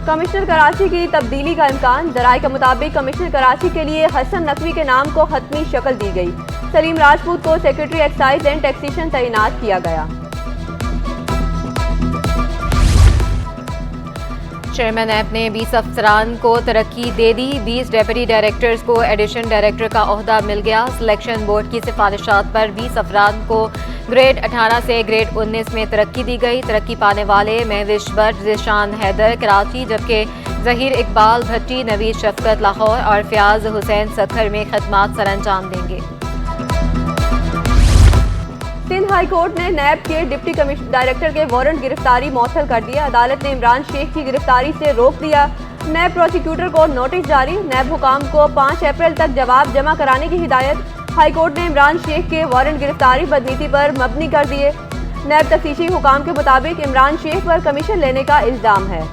Commissioner Karachi की तब्दीली का इम्कान। जराये के मुताबिक कमिश्नर कराची के लिए हसन नकवी के नाम को हतमी शक्ल दी गई। सलीम राजपूत को सेक्रेटरी एक्साइज एंड टैक्सेशन तैनात किया गया। चेयरमैन नैब ने 20 अफसरान को तरक्की दे दी। 20 डेप्यूटी डायरेक्टर्स को एडिशन डायरेक्टर का ओहदा मिल गया। सिलेक्शन बोर्ड की सिफारिशात पर 20 अफराद को ग्रेड 18 से ग्रेड 19 में तरक्की दी गई। तरक्की पाने वाले महविश बट, ज़िशान हैदर कराची, जबकि जहीर इकबाल भट्टी, नवीद शफकत लाहौर और फयाज हुसैन सखर में खदमात सर अंजाम देंगे। सिंध हाई कोर्ट ने नैब के डिप्टी डायरेक्टर के वारंट गिरफ्तारी मौसल कर दिया। अदालत ने इमरान शेख की गिरफ्तारी से रोक दिया। नैब प्रोसिक्यूटर को नोटिस जारी। नैब हुकाम को 5 अप्रैल तक जवाब जमा कराने की हिदायत। हाई कोर्ट ने इमरान शेख के वारंट गिरफ्तारी बदनीति पर मबनी कर दिए। नैब तफ्तीशी हुकाम के मुताबिक इमरान शेख पर कमीशन लेने का इल्जाम है।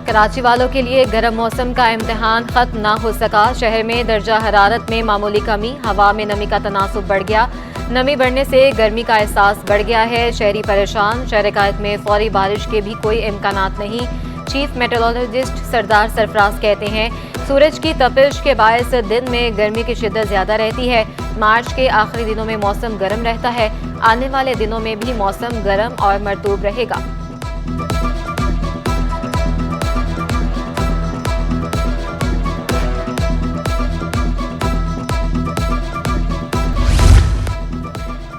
कराची वालों के लिए गर्म मौसम का इम्तिहान खत्म ना हो सका। शहर में दर्जा हरारत में मामूली कमी, हवा में नमी का तनासुब बढ़ गया। नमी बढ़ने से गर्मी का एहसास बढ़ गया है। शहरी परेशान। शहर कायद में फौरी बारिश के भी कोई इम्कानात नहीं। चीफ मेट्रोलॉजिस्ट सरदार सरफराज कहते हैं सूरज की तपिश के बायस दिन में गर्मी की शिद्दत ज्यादा रहती है। मार्च के आखिरी दिनों में मौसम गर्म रहता है। आने वाले दिनों में भी मौसम गर्म और मरतूब रहेगा।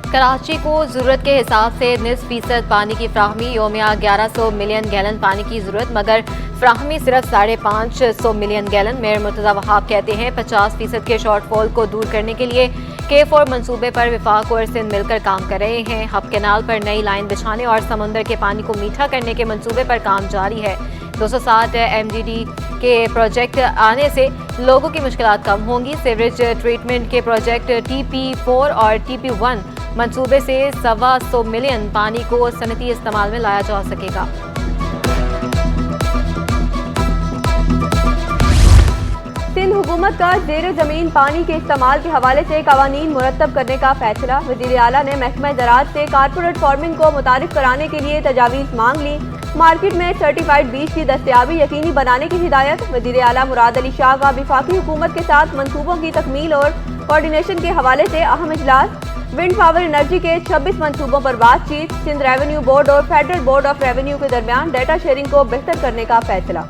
कराची को जरूरत के हिसाब से 90% पानी की फ्राहमी। योमिया 1100 मिलियन गैलन पानी की जरूरत, मगर फ्राहमी सिर्फ 550 million gallon. Mayor Murtaza Wahab कहते हैं 50% के शॉर्टफॉल को दूर करने के लिए K4 मंसूबे पर विफाक और सिंध मिलकर काम कर रहे हैं। हब कैनाल पर नई लाइन बिछाने और समुद्र के पानी को मीठा करने के मंसूबे पर काम जारी है। 260 MDD के प्रोजेक्ट आने से लोगों की मुश्किलात कम होंगी। सीवरेज ट्रीटमेंट के प्रोजेक्ट TP4 और TP1 मंसूबे से 125 मिलियन पानी को सनती इस्तेमाल में लाया जा सकेगा। सिंध हुकूमत का जेर जमीन पानी के इस्तेमाल के हवाले से कवानीन मुरतब करने का फैसला। वज़ीर आला ने महकमा ज़राअत से कारपोरेट फार्मिंग को मुतारिफ कराने के लिए तजावीज़ मांग ली। मार्केट में सर्टिफाइड बीज की दस्तयाबी यकीनी बनाने की हिदायत। वज़ीर आला मुराद अली शाह का वफाकी हुकूमत के साथ मंसूबों की तकमील और कोऑर्डिनेशन के हवाले से अहम इजलास। विंड पावर एनर्जी के 26 मंसूबों पर बातचीत। सिंध रेवेन्यू बोर्ड और फेडरल बोर्ड ऑफ रेवेन्यू के दरमियान डेटा शेयरिंग को बेहतर करने का फैसला।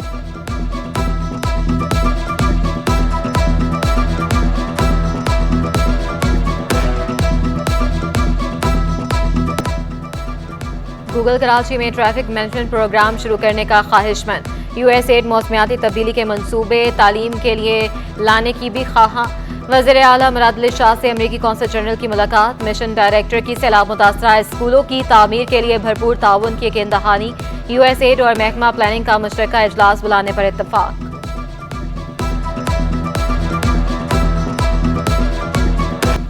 गूगल कराची में ट्रैफिक मैनेजमेंट प्रोग्राम शुरू करने का ख्वाहिशमंद। USAID मौसमियाती तब्दीली के मंसूबे तालीम के लिए लाने की भी ख्वाहां। वज़ीर आला मुराद अली शाह से अमरीकी कौंसल जनरल की मुलाकात। मिशन डायरेक्टर की सैलाब मुतासरा स्कूलों की तामीर के लिए भरपूर ताउन की यकीन दहानी। USAID और महकमा प्लानिंग का मुश्तरका इजलास बुलाने पर इत्तफाक।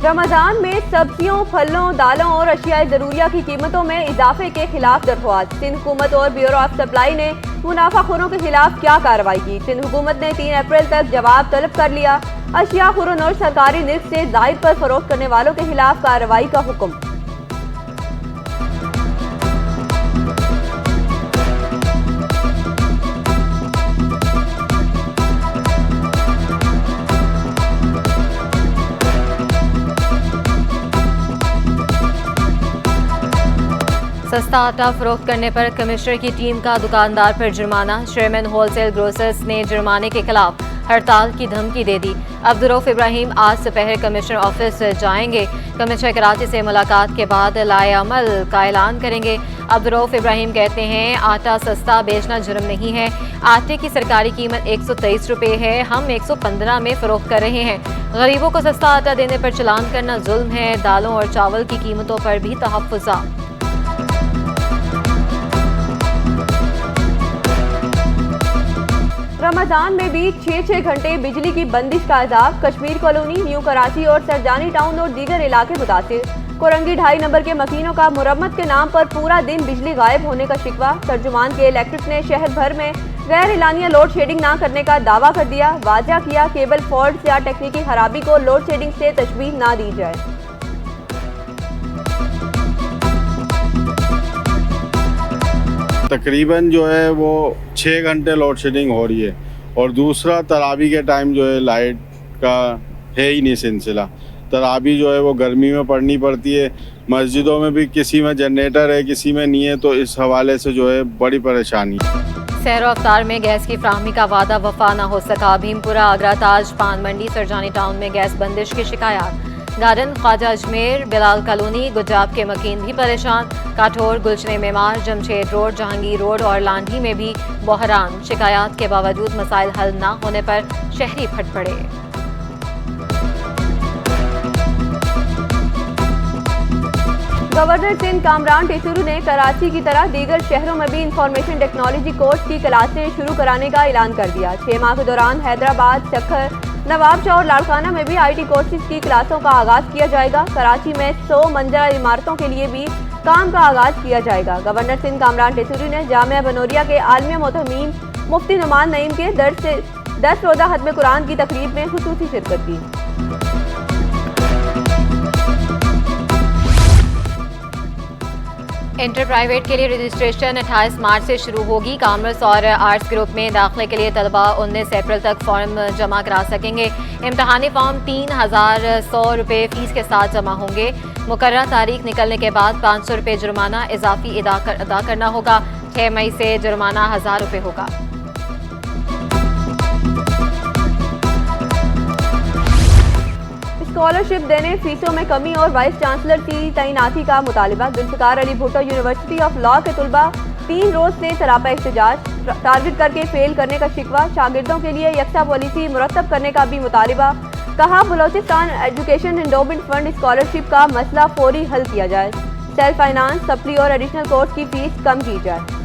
रमजान में सब्जियों, फलों, दालों और अशियाए ज़रूरिया की कीमतों में इजाफे के खिलाफ दरख्वास्त। सिंध हुकूमत और ब्यूरो ऑफ सप्लाई ने मुनाफाखोरों के खिलाफ क्या कार्रवाई की। सिंध हुकूमत ने 3 अप्रैल तक जवाब तलब कर लिया। अशियाखोरों और सरकारी निर्ख से जायद पर फरोख्त करने वालों के खिलाफ कार्रवाई का हुक्म। सस्ता आटा फरोख्त करने पर कमिश्नर की टीम का दुकानदार पर जुर्माना। चेयरमैन होलसेल ग्रोसर्स ने जुर्माने के खिलाफ हड़ताल की धमकी दे दी। अब्दुर्रऊफ इब्राहिम आज दोपहर कमिश्नर ऑफिस जाएंगे। कमिश्नर कराची से मुलाकात के बाद लाए अमल का ऐलान करेंगे। अब्दुर्रऊफ इब्राहिम कहते हैं आटा सस्ता बेचना जुर्म नहीं है। आटे की सरकारी कीमत 123 रुपये है, हम 115 में फरोख्त कर रहे हैं। गरीबों को सस्ता आटा देने पर चलान करना जुल्म है। दालों और चावल की कीमतों पर भी तहफ़्फ़ुज़ात। रमजान में भी 6-6 घंटे बिजली की बंदिश का अजाब। कश्मीर कॉलोनी, न्यू कराची और सरजानी टाउन और दीगर इलाके मुतासिर। कोरंगी 2.5 नंबर के मकीनों का मुरम्मत के नाम पर पूरा दिन बिजली गायब होने का शिकवा। तर्जुमान के इलेक्ट्रिक ने शहर भर में गैर एलानिया लोड शेडिंग न करने का दावा कर दिया। वाज़ा किया केबल फॉल्ट या तकनीकी खराबी को लोड शेडिंग से तशबीह न दी जाए। तकरीबन जो है वो 6 घंटे लोड शेडिंग हो रही है और दूसरा तरावी के टाइम जो है लाइट का है ही नहीं सिलसिला। तरावी जो है वो गर्मी में पढ़नी पड़ती है, मस्जिदों में भी किसी में जनरेटर है किसी में नहीं है, तो इस हवाले से जो है बड़ी परेशानी है। सहर अवतार में गैस की फ्राहमी का वादा वफा न हो सका। भीमपुरा, आगरा ताज, पान मंडी, सरजानी टाउन में गैस बंदिश की शिकायत। गार्डन, ख्वाजा अजमेर, बिलाल कॉलोनी, गुजाब के मकीन भी परेशान। काठौर, गुलशन मेमार, जमशेद रोड, जहांगीर रोड और लांढी में भी बहरान। शिकायत के बावजूद मसाइल हल न होने पर शहरी फट पड़े। गवर्नर सिंध कामरान टेसूरू ने कराची की तरह दीगर शहरों में भी इंफॉर्मेशन टेक्नोलॉजी कोर्स की क्लासें शुरू कराने का ऐलान कर दिया। 6 माह के दौरान हैदराबाद, चक्कर, नवाबशाह और लाड़काना में भी IT कोर्सेज की क्लासों का आगाज किया जाएगा। कराची में 100 मंजिला इमारतों के लिए भी काम का आगाज किया जाएगा। गवर्नर सिंध कामरान टेसूरू ने जामिया बनोरिया के आलमी मोहतमीम मुफ्ती नुमान नईम के 10 रोज़ा खत्म कुरान की तकरीब में खुसूसी शिरकत की। इंटर प्राइवेट के लिए रजिस्ट्रेशन 28 मार्च से शुरू होगी। कॉमर्स और आर्ट्स ग्रुप में दाखिले के लिए तलबा 19 अप्रैल तक फॉर्म जमा करा सकेंगे। इम्तहानी फॉर्म 3100 रुपये फीस के साथ जमा होंगे। मुकर्ररा तारीख निकलने के बाद 500 रुपये जुर्माना इजाफी अदा करना होगा। 6 मई से जुर्माना 1000 रुपये होगा। स्कॉलरशिप देने, फीसों में कमी और वाइस चांसलर की तैनाती का मुतालिबा। Zulfikar Ali Bhutto university of law के तलबा 3 रोज से सरापा एहतजाज। टारगेट करके फेल करने का शिकवा। शागिर्दों के लिए यकसा पॉलिसी मुरतब करने का भी मुतालिबा। कहा Balochistan education endowment fund scholarship का मसला फौरी हल किया जाए। सेल्फ फाइनेंस, सप्ली और एडिशनल कोर्स की फीस कम की जाए।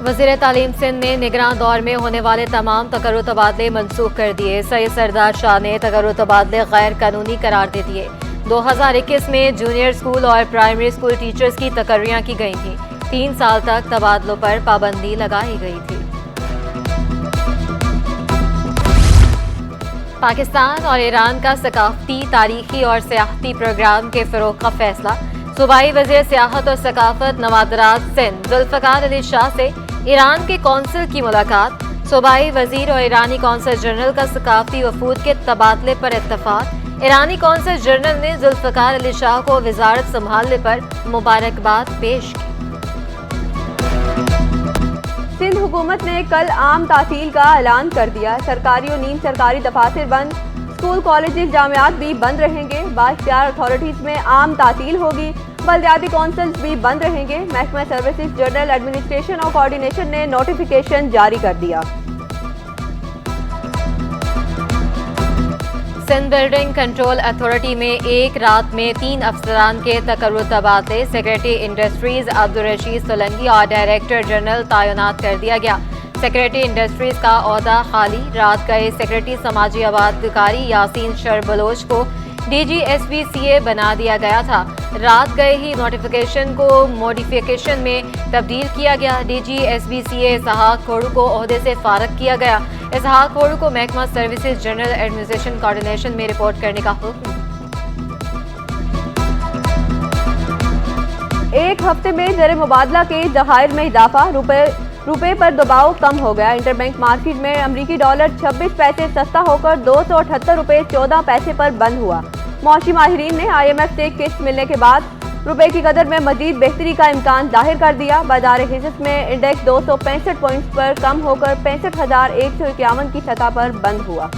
वज़ीर तालीम सिंध ने निगरान दौर में होने वाले तमाम तकर्रुर तबादले मनसूख कर दिए। सैयद सरदार शाह ने तकर्रुर तबादले गैर कानूनी करार दे दिए। 2021 में जूनियर स्कूल और प्राइमरी स्कूल टीचर्स की तकर्रियां की गई थीं। 3 साल तक तबादलों पर पाबंदी लगाई गई थी। पाकिस्तान और ईरान का सकाफती, तारीखी और सियाहती प्रोग्राम के फ़रोग़ का फैसला। सूबाई वज़ीर सियाहत और सकाफत नवादरात सिंध जुल्फ़िकार अली शाह से ईरान के कौंसल की मुलाकात। सूबाई वज़ीर और ईरानी कौंसल जनरल का सकाफती वफूद के तबादले पर इत्तफाक। ईरानी कौंसल जनरल ने जुल्फ़िकार अली शाह को वज़ारत संभालने पर मुबारकबाद पेश की। सिंध हुकूमत ने कल आम तातील का ऐलान कर दिया। सरकारी और नीम सरकारी दफातर बंद, स्कूल, कॉलेज, जामियात भी बंद रहेंगे। बाइख्तियार अथॉरिटीज में आम तातील होगी। बल्दियाती कौंसल्स भी बंद रहेंगे। महकमा सर्विसेज, जनरल एडमिनिस्ट्रेशन और कोऑर्डिनेशन ने नोटिफिकेशन जारी कर दिया। सिंध बिल्डिंग कंट्रोल अथॉरिटी में एक रात में 3 अफसरान के तकर्रुर तबादले। सेक्रेटरी इंडस्ट्रीज अब्दुल रशीद सोलंकी और डायरेक्टर जनरल तैनात कर दिया गया। सेक्रेटरी इंडस्ट्रीज का ओहदा खाली। रात गए सेक्रेटरी समाजी आबादकारी यासीन शर बलोच को DGSBCA बना दिया गया था। रात गए ही नोटिफिकेशन को मॉडिफिकेशन में तब्दील किया गया। DGSBCA इसहाक खोड़ू को ओहदे से फारग किया गया। इसहाक खोड़ू को महकमा सर्विसेज, जनरल एडमिनिस्ट्रेशन, कोऑर्डिनेशन में रिपोर्ट करने का हुक्म। एक हफ्ते में ज़र मुबादला के ज़खायर में इजाफा। रुपए पर दबाव कम हो गया। इंटरबैंक मार्केट में अमरीकी डॉलर 26 पैसे सस्ता होकर 278 रुपये 14 पैसे पर बंद हुआ। मौशी माहिरीन ने IMF से किस्त मिलने के बाद रुपए की कदर में मजीद बेहतरी का इम्कान जाहिर कर दिया। बाजार हिस्स में इंडेक्स 265 पॉइंट्स पर कम होकर 65,151 की सतह पर बंद हुआ।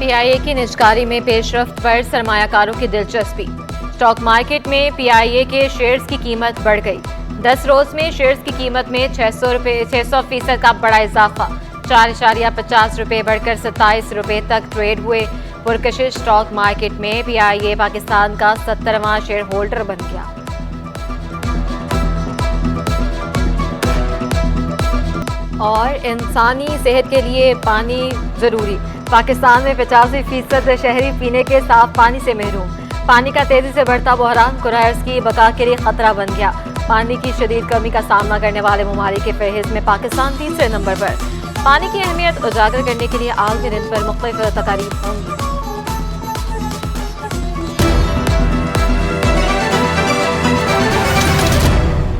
PIA की निजकारी में पेशरफ्त पर सरमायाकारों की दिलचस्पी। स्टॉक मार्केट में PIA के शेयर्स की कीमत बढ़ गई। 10 रोज में शेयर्स की कीमत में 600% का बड़ा इजाफा। 4.50 रुपये बढ़कर 27 रुपये तक ट्रेड हुए। पुरकशिश स्टॉक मार्केट में PIA पाकिस्तान का 70वां शेयर होल्डर बन गया। और इंसानी सेहत के लिए पानी जरूरी। पाकिस्तान में 85% शहरी पीने के साफ पानी से महरूम। पानी का तेजी से बढ़ता बहरान कुरैश की बका के लिए खतरा बन गया। पानी की शदीद कमी का सामना करने वाले ममालिक की फहरिस्त में पाकिस्तान तीसरे नंबर पर। पानी की अहमियत उजागर करने के लिए आज के दिन पर मुख्तलिफ तकारीब होंगी।